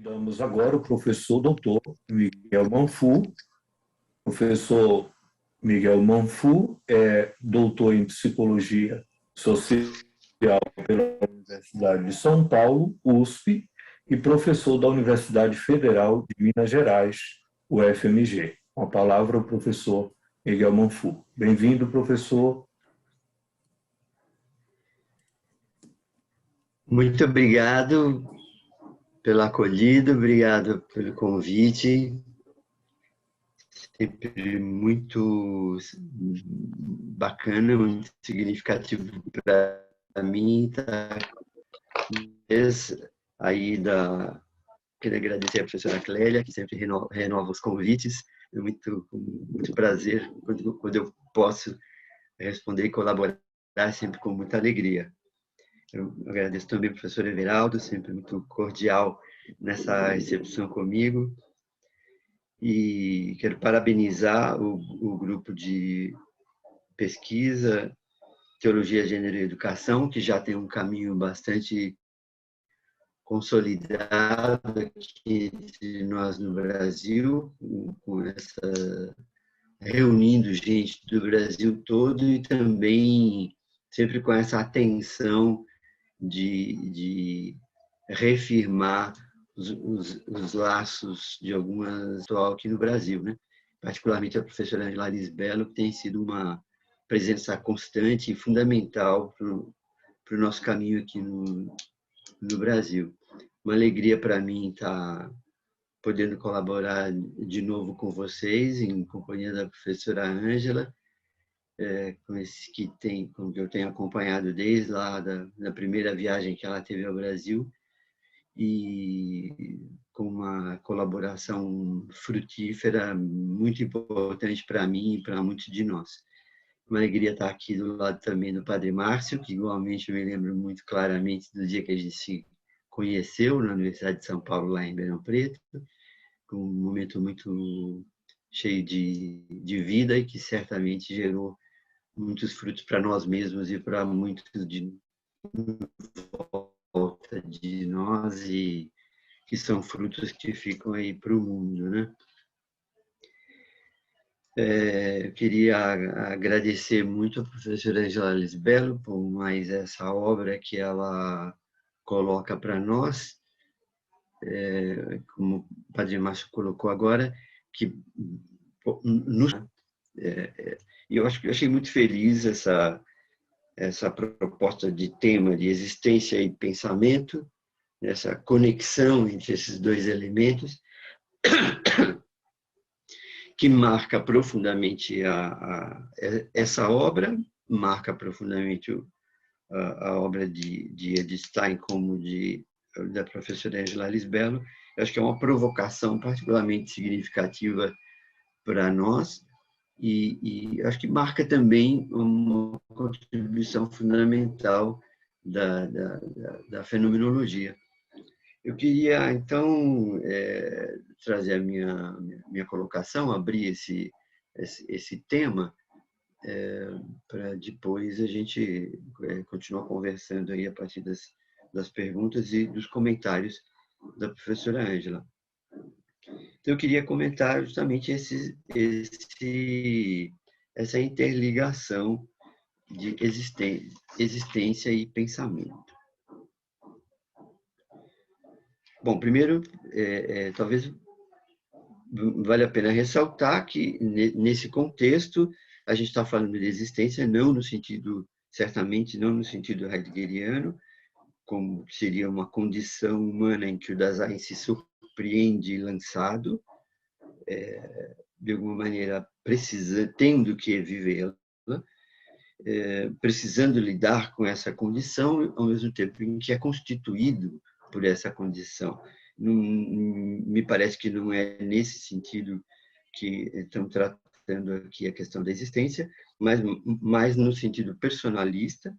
Convidamos agora o professor doutor Miguel Manfur. Professor Miguel Manfur é doutor em Psicologia Social pela Universidade de São Paulo, USP, e professor da Universidade Federal de Minas Gerais, UFMG. Com a palavra, o professor Miguel Manfur. Bem-vindo, professor. Muito obrigado pela acolhida, obrigado pelo convite. Sempre muito bacana, muito significativo para mim. Aí queria agradecer a professora Clélia, que sempre renova os convites. É muito prazer quando eu posso responder e colaborar, sempre com muita alegria. Eu agradeço também ao professor Everaldo, sempre muito cordial nessa recepção comigo. E quero parabenizar o grupo de pesquisa Teologia, Gênero e Educação, que já tem um caminho bastante consolidado aqui entre nós no Brasil, reunindo gente do Brasil todo e também sempre com essa atenção de reafirmar os laços de algumas atual aqui no Brasil, né? Particularmente a professora Angela Lisbelo, que tem sido uma presença constante e fundamental para o nosso caminho aqui no Brasil. Uma alegria para mim estar podendo colaborar de novo com vocês, em companhia da professora Ângela, com que eu tenho acompanhado desde lá da primeira viagem que ela teve ao Brasil, e com uma colaboração frutífera muito importante para mim e para muitos de nós. Uma alegria estar aqui do lado também do Padre Márcio, que igualmente eu me lembro muito claramente do dia que a gente se conheceu na Universidade de São Paulo, lá em Ribeirão Preto, com um momento muito cheio de vida e que certamente gerou muitos frutos para nós mesmos e para muitos de volta de nós, e que são frutos que ficam aí para o mundo, né? Eu queria agradecer muito a professora Angela Lisbelo por mais essa obra que ela coloca para nós, como o Padre Márcio colocou agora, que eu achei muito feliz essa proposta de tema de existência e pensamento, essa conexão entre esses dois elementos, que marca profundamente essa obra, marca profundamente a obra de Edith Stein como da professora Angela Lisbelo. Eu acho que é uma provocação particularmente significativa para nós, e acho que marca também uma contribuição fundamental da fenomenologia. Eu queria, então, trazer a minha colocação, abrir esse tema, para depois a gente continuar conversando aí a partir das perguntas e dos comentários da professora Ângela. Então, eu queria comentar justamente essa interligação de existência e pensamento. Bom, primeiro, talvez vale a pena ressaltar que, nesse contexto, a gente está falando de existência certamente não no sentido heideggeriano, como seria uma condição humana em que o Dasein se surpreende lançado, de alguma maneira tendo que vivê-la, precisando lidar com essa condição, ao mesmo tempo em que é constituído por essa condição. Me parece que não é nesse sentido que estamos tratando aqui a questão da existência, mas mais no sentido personalista,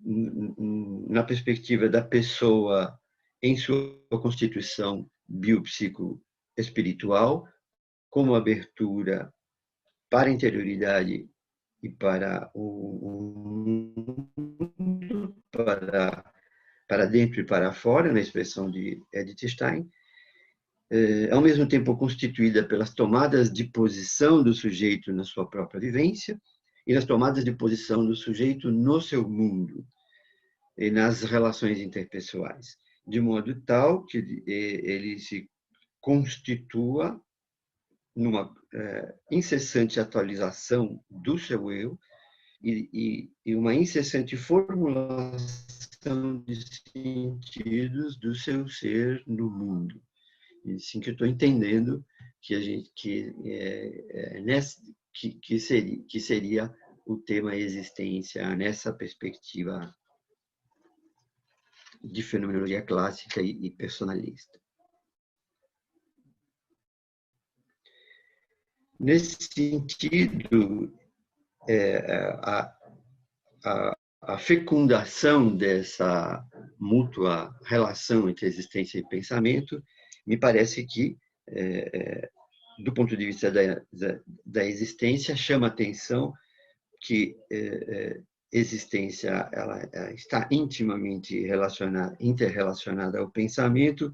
na perspectiva da pessoa em sua constituição biopsico-espiritual, como abertura para a interioridade e para o mundo, para dentro e para fora, na expressão de Edith Stein, ao mesmo tempo constituída pelas tomadas de posição do sujeito na sua própria vivência e nas tomadas de posição do sujeito no seu mundo e nas relações interpessoais, de modo tal que ele se constitua numa incessante atualização do seu eu e uma incessante formulação de sentidos do seu ser no mundo. E assim que eu estou entendendo que a gente que seria o tema existência nessa perspectiva de fenomenologia clássica e personalista. Nesse sentido, a fecundação dessa mútua relação entre existência e pensamento, me parece que, do ponto de vista da existência, chama a atenção que existência ela está intimamente interrelacionada ao pensamento,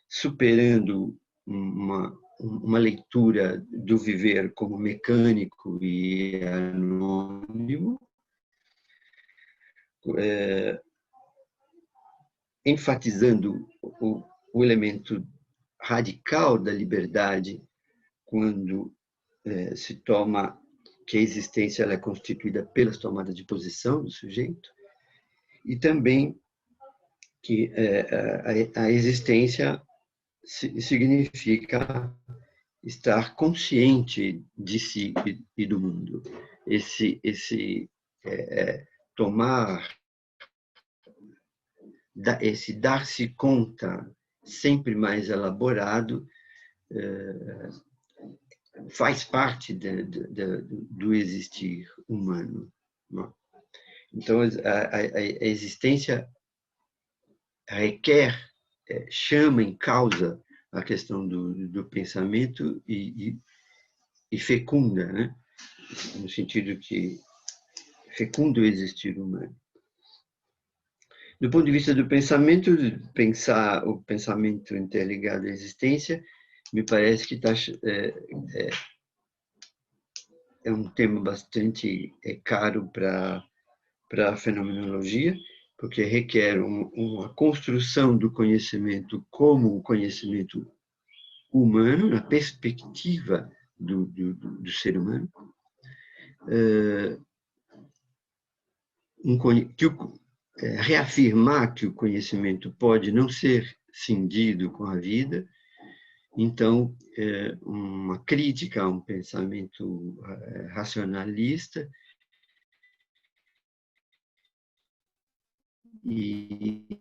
superando uma leitura do viver como mecânico e anônimo, enfatizando o elemento radical da liberdade quando se toma que a existência ela é constituída pelas tomadas de posição do sujeito, e também que a existência significa estar consciente de si e do mundo. Esse esse dar-se conta sempre mais elaborado faz parte do existir humano. Então, a existência requer, chama em causa a questão do pensamento e fecunda, né? No sentido que fecunda o existir humano. Do ponto de vista do pensamento, pensar o pensamento interligado à existência, me parece que é um tema bastante caro para a fenomenologia, porque requer uma construção do conhecimento como o conhecimento humano, na perspectiva do ser humano, reafirmar que o conhecimento pode não ser cindido com a vida. Então, uma crítica a um pensamento racionalista e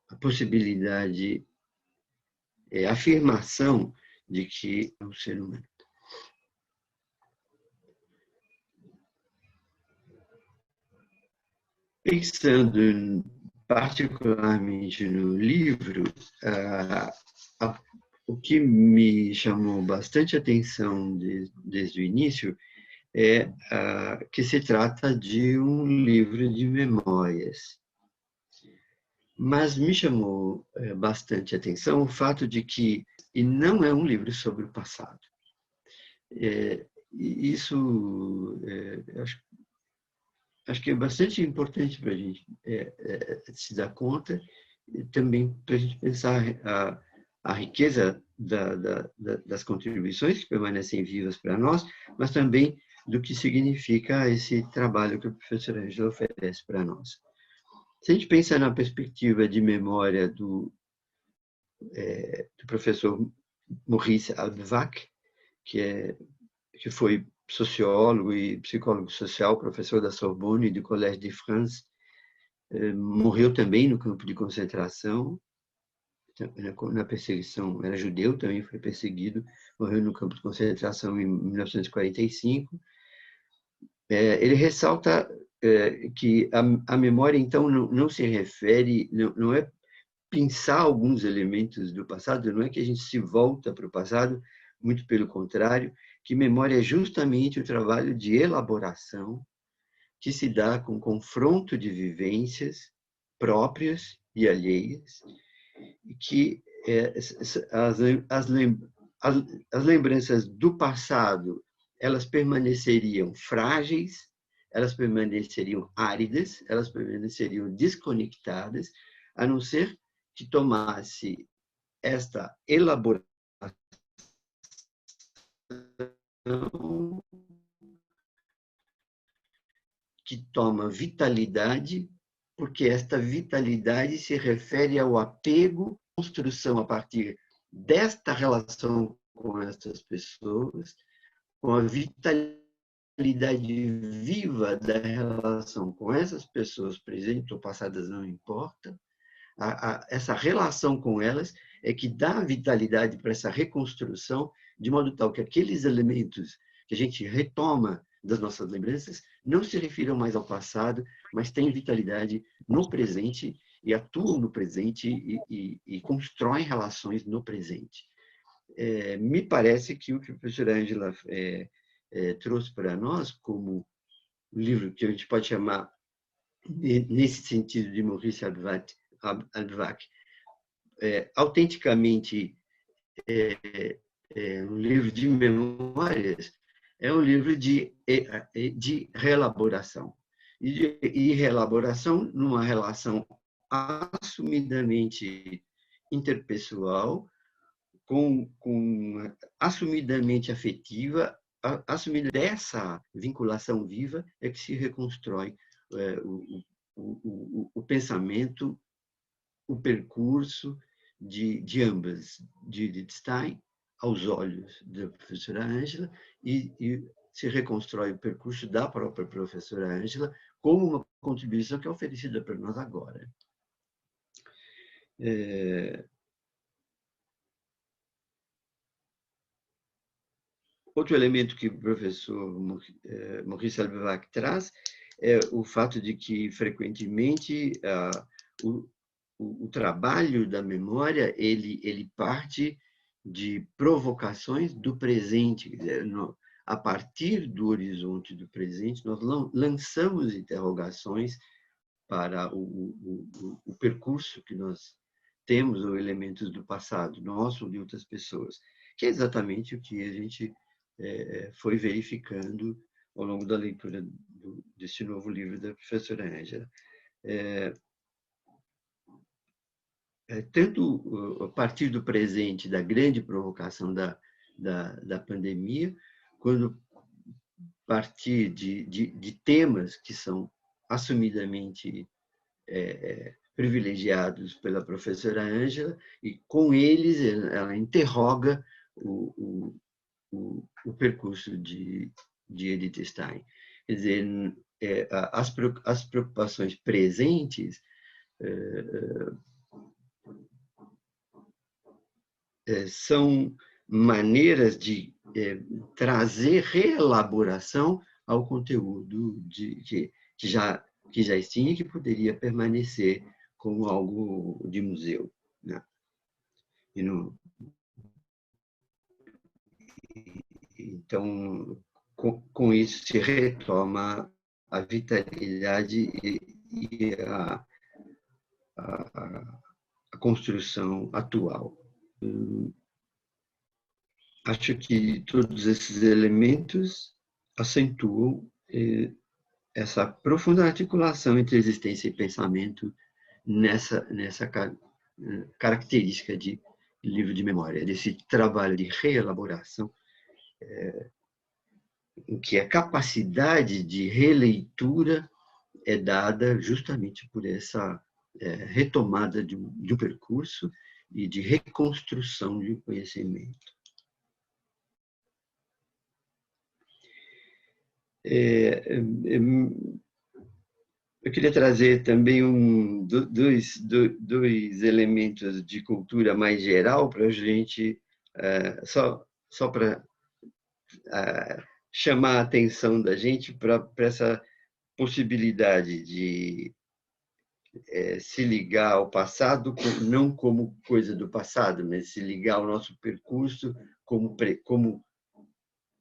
a possibilidade, a afirmação de que é um ser humano. Pensando particularmente no livro, o que me chamou bastante atenção desde o início é que se trata de um livro de memórias. Mas me chamou bastante atenção o fato de que não é um livro sobre o passado. Isso acho que é bastante importante para a gente se dar conta, e também para a gente pensar a riqueza das contribuições que permanecem vivas para nós, mas também do que significa esse trabalho que o professor Ângelo oferece para nós. Se a gente pensa na perspectiva de memória do professor Maurice Halbwach, que foi sociólogo e psicólogo social, professor da Sorbonne e do Collège de France, morreu também no campo de concentração, na perseguição, era judeu, também foi perseguido, morreu no campo de concentração em 1945. Ele ressalta que a memória, então, não se refere, não é pensar alguns elementos do passado, não é que a gente se volta para o passado, muito pelo contrário, que memória é justamente o trabalho de elaboração que se dá com confronto de vivências próprias e alheias, e que as lembranças do passado, elas permaneceriam frágeis, elas permaneceriam áridas, elas permaneceriam desconectadas, a não ser que tomasse esta elaboração que toma vitalidade, porque esta vitalidade se refere ao apego, construção a partir desta relação com essas pessoas, com a vitalidade viva da relação com essas pessoas presentes ou passadas, não importa. Essa relação com elas é que dá vitalidade para essa reconstrução, de modo tal que aqueles elementos que a gente retoma das nossas lembranças não se refiram mais ao passado, mas têm vitalidade no presente e atuam no presente e constroem relações no presente. Me parece que o que a professora Ângela trouxe para nós, como um livro que a gente pode chamar, nesse sentido, de Maurice Halbwach, autenticamente um livro de memórias, é um livro de reelaboração. E reelaboração numa relação assumidamente interpessoal, assumidamente afetiva, assumida dessa vinculação viva, é que se reconstrói o pensamento, o percurso de ambas, de Edith Stein, aos olhos da professora Ângela, e se reconstrói o percurso da própria professora Ângela como uma contribuição que é oferecida para nós agora. Outro elemento que o professor Maurice Halbwach traz é o fato de que, frequentemente, o trabalho da memória ele parte de provocações do presente. A partir do horizonte do presente, nós lançamos interrogações para o percurso que nós temos, ou elementos do passado, nosso ou de outras pessoas, que é exatamente o que a gente foi verificando ao longo da leitura desse novo livro da professora Ângela. Tanto a partir do presente, da grande provocação da pandemia, quando a partir de temas que são assumidamente privilegiados pela professora Ângela, e com eles ela interroga o percurso de Edith Stein. Quer dizer, as preocupações presentes são maneiras de trazer reelaboração ao conteúdo que já existia e que poderia permanecer como algo de museu, né? Então, com isso se retoma a vitalidade e a construção atual. Acho que todos esses elementos acentuam essa profunda articulação entre existência e pensamento nessa característica de livro de memória, desse trabalho de reelaboração, em que a capacidade de releitura é dada justamente por essa retomada de um percurso e de reconstrução de um conhecimento. Eu queria trazer também dois elementos de cultura mais geral para a gente, só para chamar a atenção da gente para essa possibilidade de se ligar ao passado, não como coisa do passado, mas se ligar ao nosso percurso como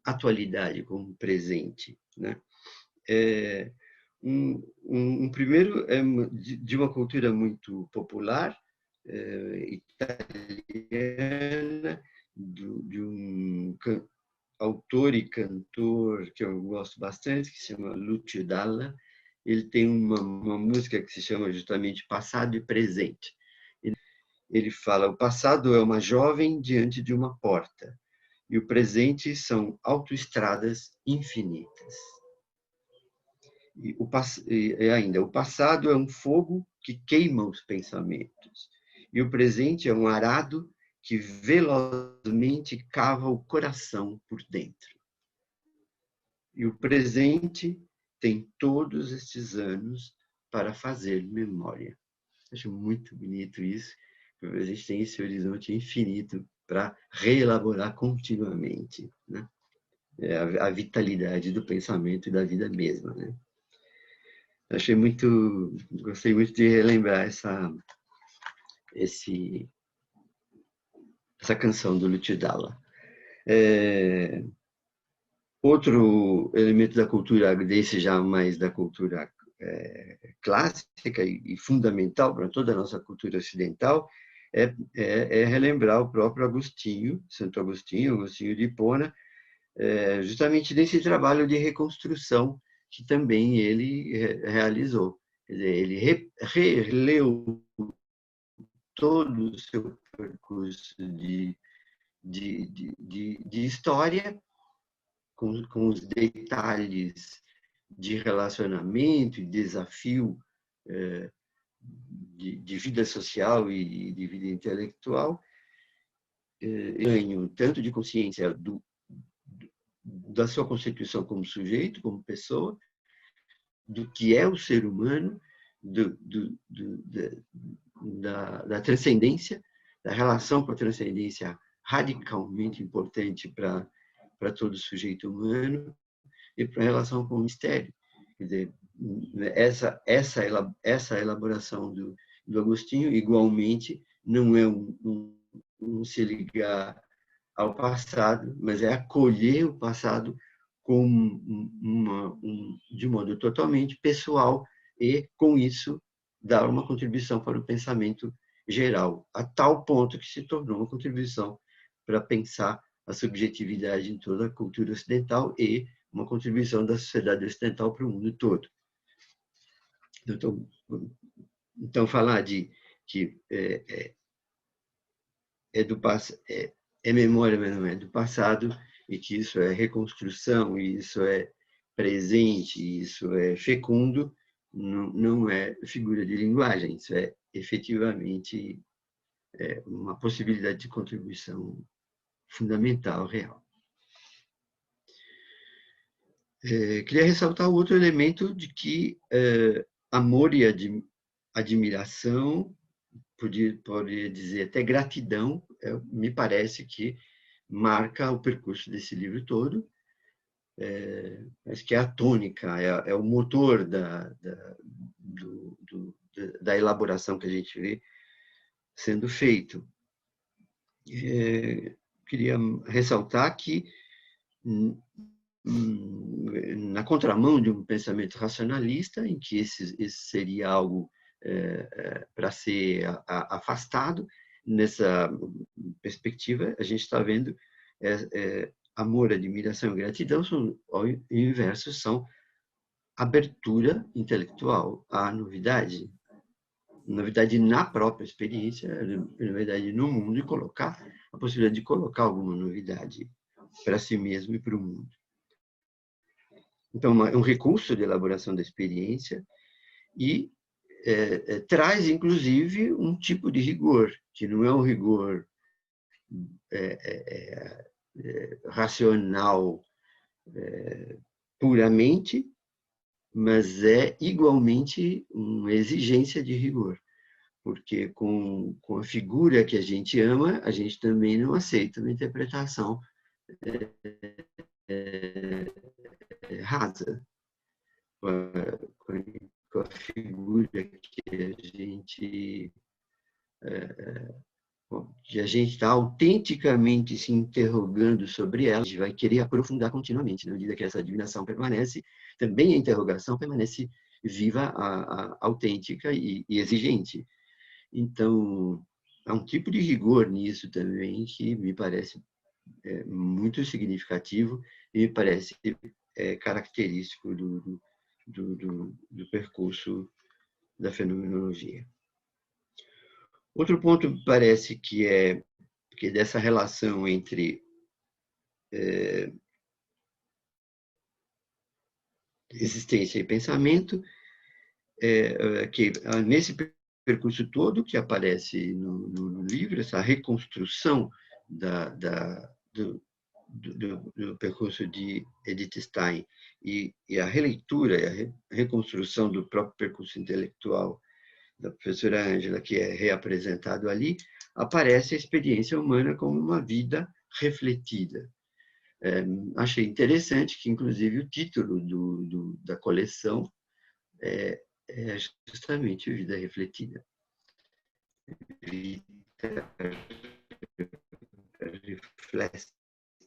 atualidade, como presente, né? Um primeiro é de uma cultura muito popular, italiana, ator e cantor que eu gosto bastante, que se chama Lucio Dalla. Ele tem uma música que se chama justamente Passado e Presente. Ele fala: o passado é uma jovem diante de uma porta, e o presente são autoestradas infinitas. E ainda, o passado é um fogo que queima os pensamentos, e o presente é um arado que velozmente cava o coração por dentro. E o presente tem todos estes anos para fazer memória. Acho muito bonito isso, porque a gente tem esse horizonte infinito para reelaborar continuamente, né? A vitalidade do pensamento e da vida mesma, né? Gostei muito de relembrar essa canção do Lucio Dalla. Outro elemento da cultura, desse já mais da cultura clássica e fundamental para toda a nossa cultura ocidental, é relembrar o próprio Agostinho, Santo Agostinho, Agostinho de Hipona, justamente nesse trabalho de reconstrução que também ele realizou. Quer dizer, ele releu todo o seu percurso de história, com os detalhes de relacionamento e desafio de vida social e de vida intelectual, ganho tanto de consciência da sua constituição como sujeito, como pessoa, do que é o ser humano, da transcendência, da relação com a transcendência radicalmente importante para todo sujeito humano, e para a relação com o mistério. Quer dizer, essa elaboração do Agostinho, igualmente, não é um se ligar ao passado, mas é acolher o passado de modo totalmente pessoal e, com isso, dar uma contribuição para o pensamento geral, a tal ponto que se tornou uma contribuição para pensar a subjetividade em toda a cultura ocidental e uma contribuição da sociedade ocidental para o mundo todo. Então falar de que é memória, mas não é do passado, e que isso é reconstrução, e isso é presente, e isso é fecundo, não é figura de linguagem, isso é efetivamente uma possibilidade de contribuição fundamental, real. Queria ressaltar outro elemento de que amor e admiração, poderia dizer até gratidão, me parece que marca o percurso desse livro todo. Acho que é a tônica, é o motor da elaboração que a gente vê sendo feito. Queria ressaltar que, na contramão de um pensamento racionalista, em que esse seria algo para ser afastado, nessa perspectiva, a gente está vendo amor, admiração e gratidão, ao inverso, são abertura intelectual à novidade. Novidade na própria experiência, novidade no mundo, e colocar a possibilidade de colocar alguma novidade para si mesmo e para o mundo. Então, é um recurso de elaboração da experiência e traz, inclusive, um tipo de rigor, que não é um rigor racional puramente, mas é igualmente uma exigência de rigor, porque com a figura que a gente ama, a gente também não aceita uma interpretação rasa. Com a figura que a gente está autenticamente se interrogando sobre ela, a gente vai querer aprofundar continuamente. Na medida que essa adivinação permanece, também a interrogação permanece viva, autêntica e exigente. Então, há um tipo de rigor nisso também que me parece muito significativo e me parece característico do percurso da fenomenologia. Outro ponto parece que é dessa relação entre existência e pensamento, que nesse percurso todo que aparece no livro, essa reconstrução do percurso de Edith Stein e a releitura e a reconstrução do próprio percurso intelectual da professora Ângela, que é reapresentado ali, aparece a experiência humana como uma vida refletida. Achei interessante que, inclusive, o título da coleção é justamente Vida Refletida. Vida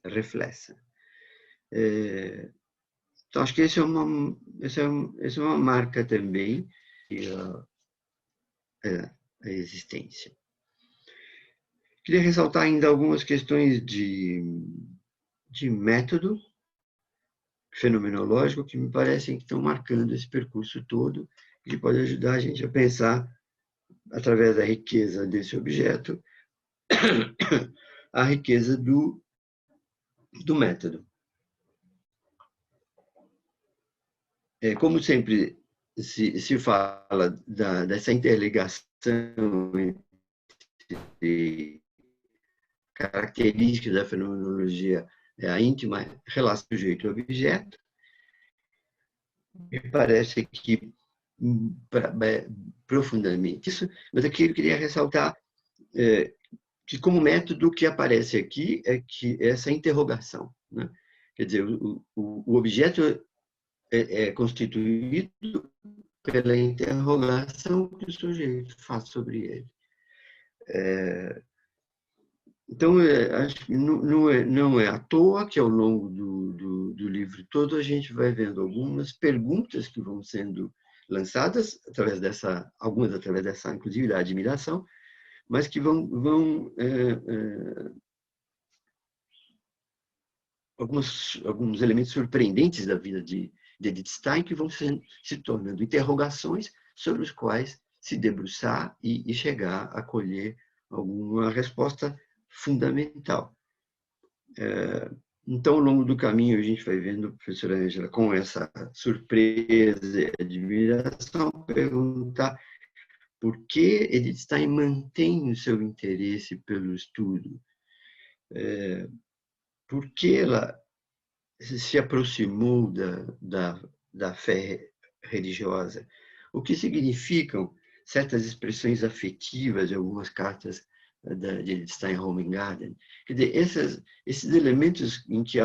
reflexa. Então, acho que essa é uma marca também a existência. Queria ressaltar ainda algumas questões de método fenomenológico que me parecem que estão marcando esse percurso todo e que pode ajudar a gente a pensar, através da riqueza desse objeto, a riqueza do método. Como sempre se fala dessa interligação entre características da fenomenologia, a íntima relação do sujeito e objeto, me parece que profundamente isso, mas aqui eu queria ressaltar que como método o que aparece aqui é que essa interrogação, né? Quer dizer, o objeto é constituído pela interrogação que o sujeito faz sobre ele. Então, acho que não é à toa que, ao longo do livro todo, a gente vai vendo algumas perguntas que vão sendo lançadas, algumas através dessa, inclusive, da admiração, mas que vão alguns elementos surpreendentes da vida de Edith Stein que vão se tornando interrogações sobre os quais se debruçar e chegar a colher alguma resposta fundamental. Então, ao longo do caminho, a gente vai vendo a professora Ângela, com essa surpresa e admiração, perguntar por que Edith Stein mantém o seu interesse pelo estudo, por que ela se aproximou da fé religiosa, o que significam certas expressões afetivas de algumas cartas de Edith Stein Romengarten. Quer dizer, esses elementos em que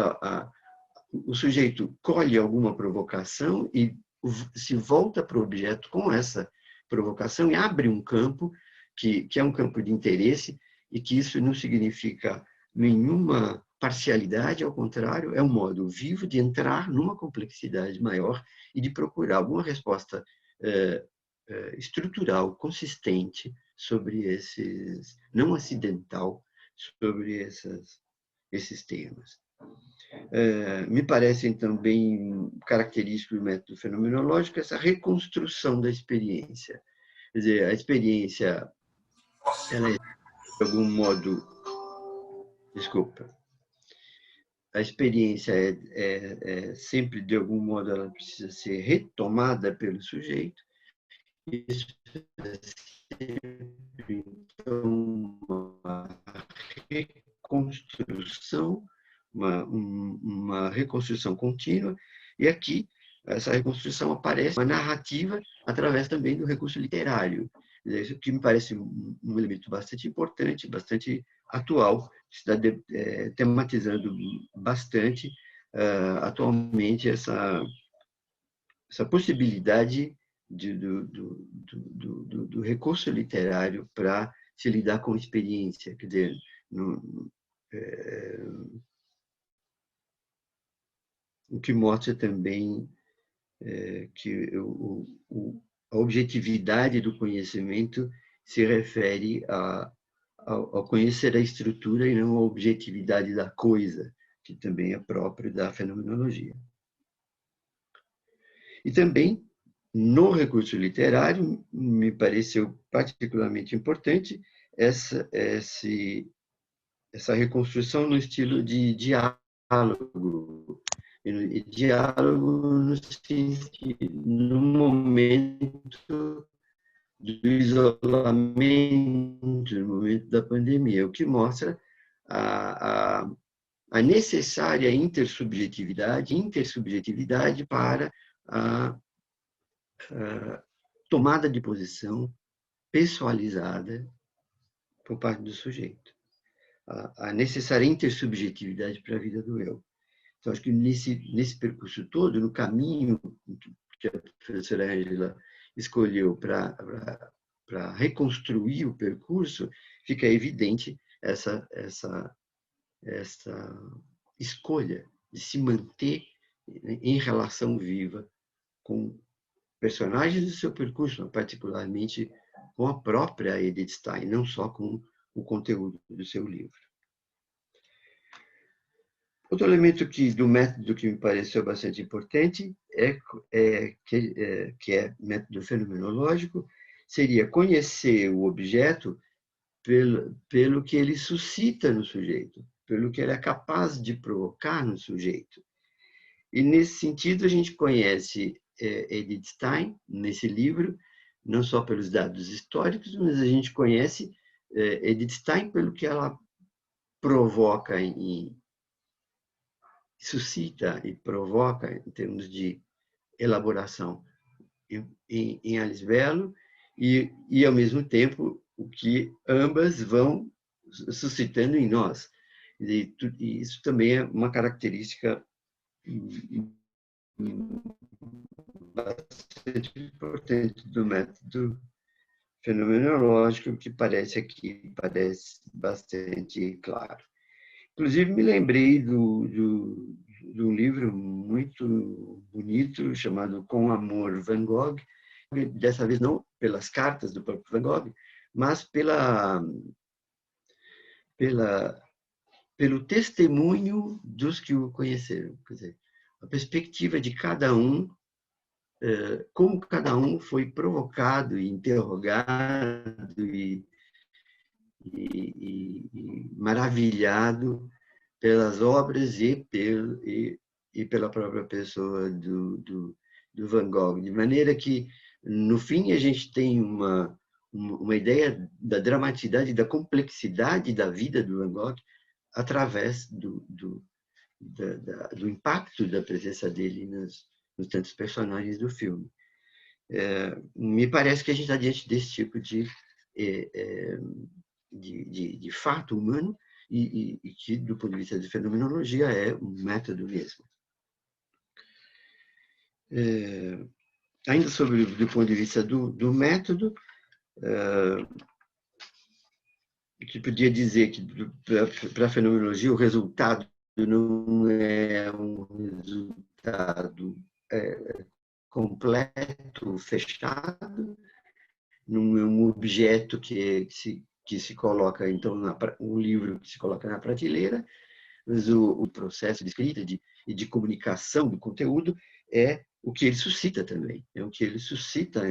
o sujeito colhe alguma provocação e se volta para o objeto com essa provocação e abre um campo que é um campo de interesse e que isso não significa nenhuma parcialidade, ao contrário, é um modo vivo de entrar numa complexidade maior e de procurar alguma resposta estrutural, consistente sobre não acidental, sobre esses temas. Me parecem também característicos do método fenomenológico essa reconstrução da experiência. Quer dizer, a experiência, ela é, de algum modo, a experiência sempre, de algum modo, ela precisa ser retomada pelo sujeito. Isso é sempre, então, uma reconstrução, uma reconstrução contínua, e aqui essa reconstrução aparece uma narrativa através também do recurso literário. Isso que me parece um elemento bastante importante, bastante atual, que está tematizando bastante atualmente essa possibilidade do recurso literário para se lidar com experiência. Quer dizer, o que mostra também que a objetividade do conhecimento se refere ao conhecer a estrutura e não a objetividade da coisa, que também é próprio da fenomenologia. E também, no recurso literário, me pareceu particularmente importante essa reconstrução no estilo de diálogo. E diálogo no momento do isolamento, no momento da pandemia, o que mostra a necessária intersubjetividade para a tomada de posição pessoalizada por parte do sujeito. A necessária intersubjetividade para a vida do eu. Então, acho que nesse percurso todo, no caminho que a professora Ângela escolheu para reconstruir o percurso, fica evidente essa escolha de se manter em relação viva com personagens do seu percurso, particularmente com a própria Edith Stein, não só com o conteúdo do seu livro. Outro elemento do método que me pareceu bastante importante que é método fenomenológico, seria conhecer o objeto pelo que ele suscita no sujeito, pelo que ele é capaz de provocar no sujeito. E, nesse sentido, a gente conhece Edith Stein, nesse livro, não só pelos dados históricos, mas a gente conhece Edith Stein pelo que ela provoca suscita e provoca em termos de elaboração em Alice Bello e, ao mesmo tempo, o que ambas vão suscitando em nós. E isso também é uma característica bastante importante do método fenomenológico, que parece bastante claro. Inclusive, me lembrei de um livro muito bonito chamado Com Amor, Van Gogh, dessa vez não pelas cartas do próprio Van Gogh, mas pelo testemunho dos que o conheceram. Quer dizer, a perspectiva de cada um, como cada um foi provocado e interrogado e maravilhado pelas obras e pela própria pessoa do Van Gogh. De maneira que, no fim, a gente tem uma ideia da dramaticidade e da complexidade da vida do Van Gogh através do impacto da presença dele nos tantos personagens do filme. Me parece que a gente está diante desse tipo de fato humano e que, do ponto de vista de fenomenologia, é um método mesmo. Ainda do ponto de vista do método, que podia dizer que, para a fenomenologia, o resultado não é um resultado completo, fechado, não é um objeto que se coloca, então, um livro que se coloca na prateleira, mas o processo de escrita e de comunicação do conteúdo é o que ele suscita também, é o que ele suscita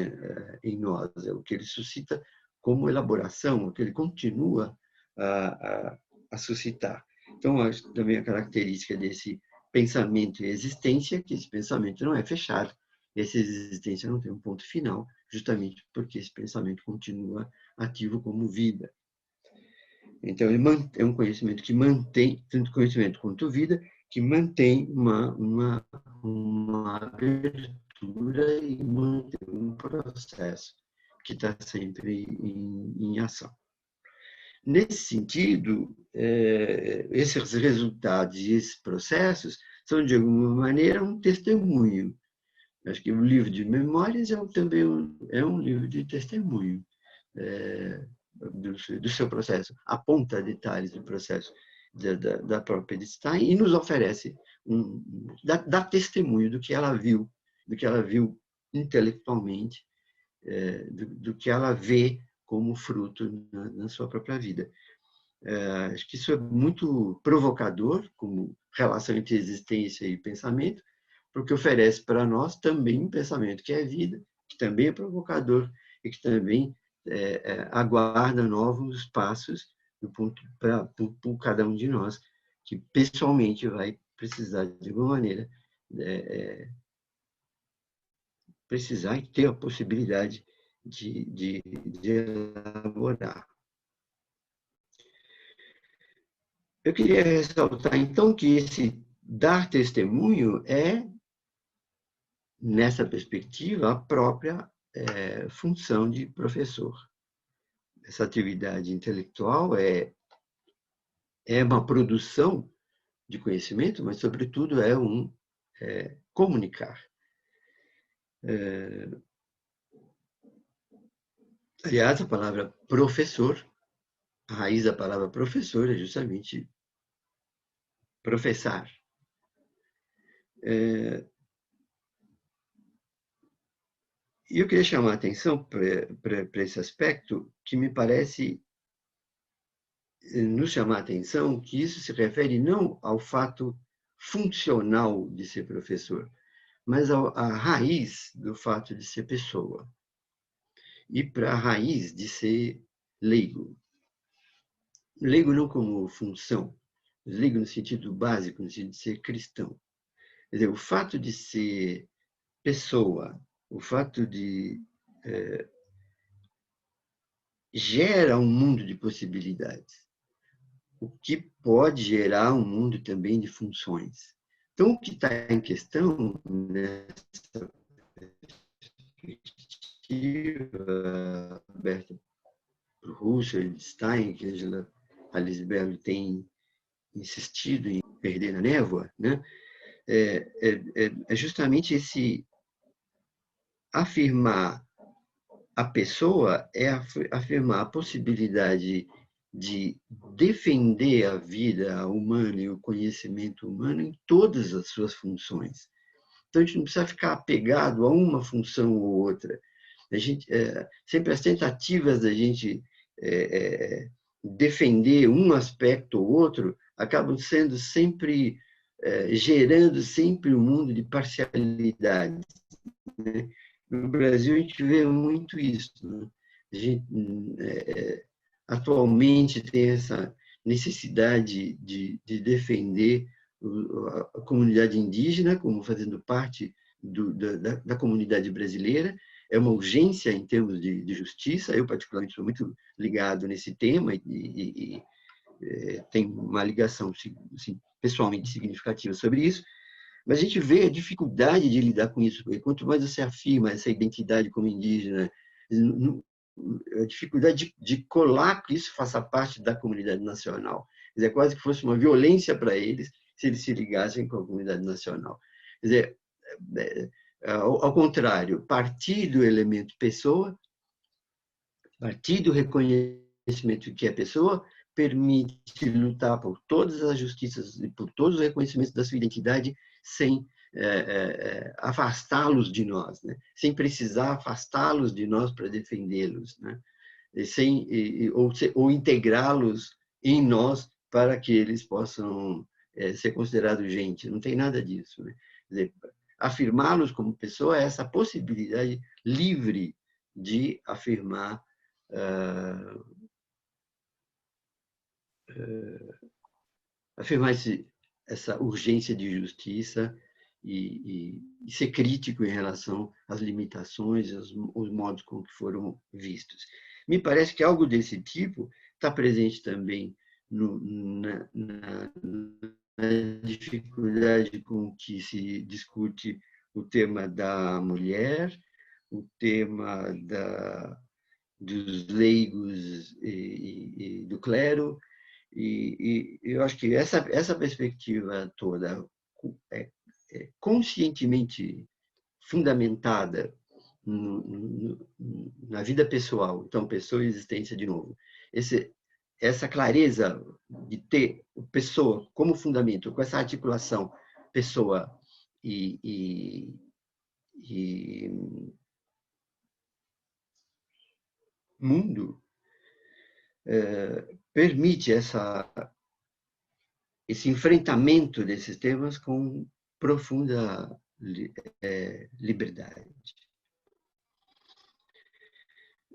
em nós, é o que ele suscita como elaboração, o que ele continua a suscitar. Então, acho também a característica desse pensamento e existência, que esse pensamento não é fechado, essa existência não tem um ponto final, justamente porque esse pensamento continua ativo como vida. Então, é um conhecimento que mantém, tanto conhecimento quanto vida, que mantém uma abertura e mantém um processo que está sempre em ação. Nesse sentido, esses resultados e esses processos são, de alguma maneira, um testemunho. Acho que o livro de memórias também é um livro de testemunho do seu processo, aponta detalhes do processo da própria Edith Stein e nos oferece, dá testemunho do que ela viu intelectualmente, do que ela vê como fruto na sua própria vida. Acho que isso é muito provocador, como relação entre existência e pensamento, porque oferece para nós também um pensamento que é vida, que também é provocador e que também aguarda novos passos para cada um de nós, que pessoalmente vai precisar, de alguma maneira, precisar e ter a possibilidade de elaborar. Eu queria ressaltar, então, que esse dar testemunho é, nessa perspectiva, a própria função de professor. Essa atividade intelectual é uma produção de conhecimento, mas, sobretudo, é comunicar. Aliás, a palavra professor, a raiz da palavra professor é justamente professar. E eu queria chamar a atenção para esse aspecto que me parece nos chamar a atenção que isso se refere não ao fato funcional de ser professor, mas à raiz do fato de ser pessoa e para a raiz de ser leigo. Leigo não como função, leigo no sentido básico, no sentido de ser cristão. Quer dizer, o fato de ser pessoa, o fato de gera um mundo de possibilidades, o que pode gerar um mundo também de funções. Então, o que está em questão nessa perspectiva aberta por Husserl, Stein, que a Lisbeth tem insistido em perder na névoa, né? É justamente esse afirmar a pessoa, é afirmar a possibilidade de defender a vida humana e o conhecimento humano em todas as suas funções. Então, a gente não precisa ficar apegado a uma função ou outra. A gente, sempre as tentativas da gente defender um aspecto ou outro acabam sendo sempre, gerando sempre um mundo de parcialidades, né? No Brasil, a gente vê muito isso, né? A gente, atualmente, tem essa necessidade de defender a comunidade indígena como fazendo parte da comunidade brasileira. É uma urgência em termos de justiça. Eu, particularmente, sou muito ligado nesse tema e tenho uma ligação assim, pessoalmente significativa sobre isso. Mas a gente vê a dificuldade de lidar com isso, porque quanto mais você afirma essa identidade como indígena, a dificuldade de colar que isso faça parte da comunidade nacional. Quer dizer, quase que fosse uma violência para eles se eles se ligassem com a comunidade nacional. Quer dizer, ao contrário, partir do elemento pessoa, partir do reconhecimento que é pessoa, permite lutar por todas as justiças e por todos os reconhecimentos da sua identidade sem afastá-los de nós, né? Sem precisar afastá-los de nós para defendê-los, né? Ou integrá-los em nós para que eles possam ser considerados gente. Não tem nada disso, né? Quer dizer, afirmá-los como pessoa é essa possibilidade livre de afirmar essa urgência de justiça e ser crítico em relação às limitações e os modos com que foram vistos. Me parece que algo desse tipo está presente também na dificuldade com que se discute o tema da mulher, o tema dos leigos e do clero. E eu acho que essa perspectiva toda é conscientemente fundamentada na vida pessoal, então, pessoa e existência de novo. Essa clareza de ter pessoa como fundamento, com essa articulação pessoa e mundo, permite esse enfrentamento desses temas com profunda liberdade.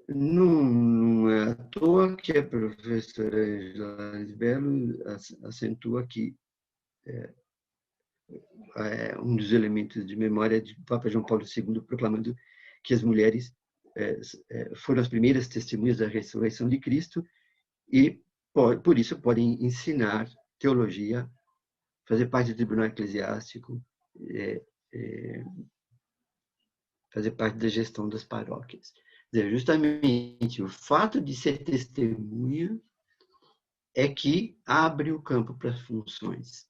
Não é à toa que a professora Angela Lisbelo acentua que um dos elementos de memória de Papa João Paulo II proclamando que as mulheres foram as primeiras testemunhas da ressurreição de Cristo e, por isso, podem ensinar teologia, fazer parte do tribunal eclesiástico, fazer parte da gestão das paróquias. Quer dizer, justamente o fato de ser testemunha é que abre o campo para as funções.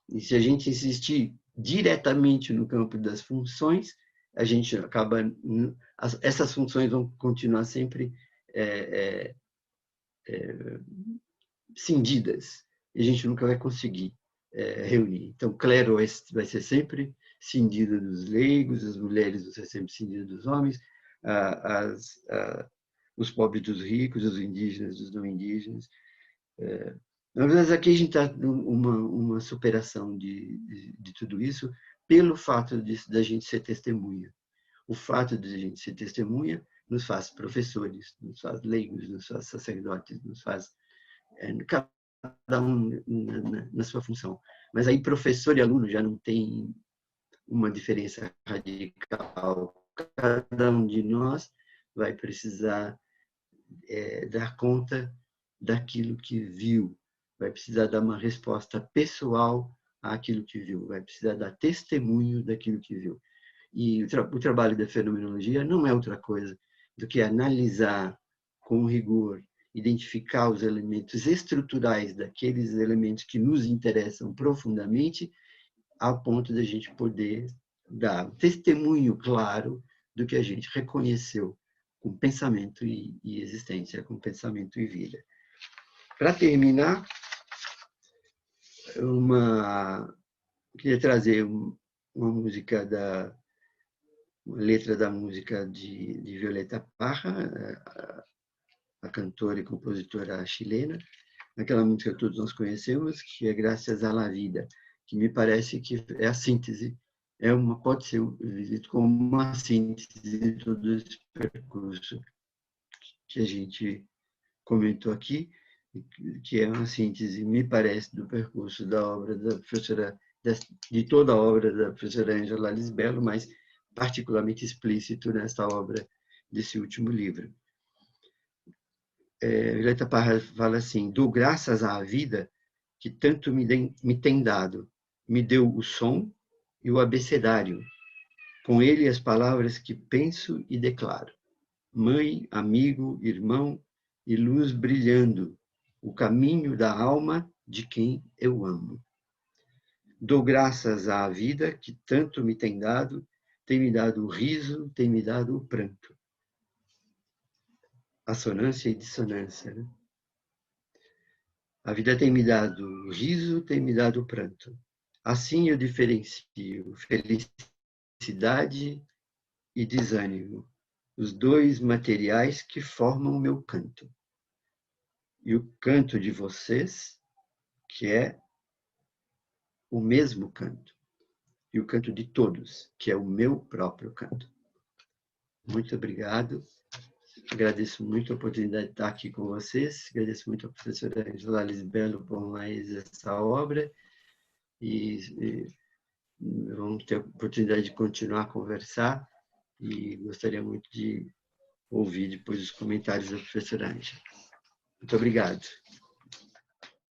E se a gente insistir diretamente no campo das funções, a gente acaba... essas funções vão continuar sempre cindidas. E a gente nunca vai conseguir reunir. Então, o clero vai ser sempre cindido dos leigos, as mulheres vão ser sempre cindidas dos homens, os pobres dos ricos, os indígenas dos não indígenas. Na verdade, aqui a gente está uma superação de tudo isso pelo fato da gente ser testemunha. O fato de a gente ser testemunha nos faz professores, nos faz leigos, nos faz sacerdotes, nos faz cada um na sua função. Mas aí professor e aluno já não tem uma diferença radical. Cada um de nós vai precisar dar conta daquilo que viu, vai precisar dar uma resposta pessoal àquilo que viu, vai precisar dar testemunho daquilo que viu. E o trabalho da fenomenologia não é outra coisa do que analisar com rigor, identificar os elementos estruturais daqueles elementos que nos interessam profundamente, a ponto de a gente poder dar testemunho claro do que a gente reconheceu com pensamento e existência, com pensamento e vida. Para terminar, queria trazer uma música uma letra da música de Violeta Parra, a cantora e compositora chilena, aquela música que todos nós conhecemos, que é Graças à la Vida, que me parece que é a síntese, pode ser visto como uma síntese de todo esse percurso que a gente comentou aqui, que é uma síntese, me parece, do percurso da obra da professora, de toda a obra da professora Angela Lisbelo, mas particularmente explícito nesta obra desse último livro. Violeta Parra fala assim: dou graças à vida que tanto me tem dado, me deu o som e o abecedário, com ele as palavras que penso e declaro. Mãe, amigo, irmão e luz brilhando, o caminho da alma de quem eu amo. Dou graças à vida que tanto me tem me dado o riso, tem me dado o pranto. Assonância e dissonância, né? A vida tem me dado o riso, tem me dado o pranto. Assim eu diferencio felicidade e desânimo, os dois materiais que formam o meu canto. E o canto de vocês, que é o mesmo canto. E o canto de todos, que é o meu próprio canto. Muito obrigado. Agradeço muito a oportunidade de estar aqui com vocês. Agradeço muito a professora Angela Lisbelo por mais essa obra. E vamos ter a oportunidade de continuar a conversar. E gostaria muito de ouvir depois os comentários da professora Angela. Muito obrigado.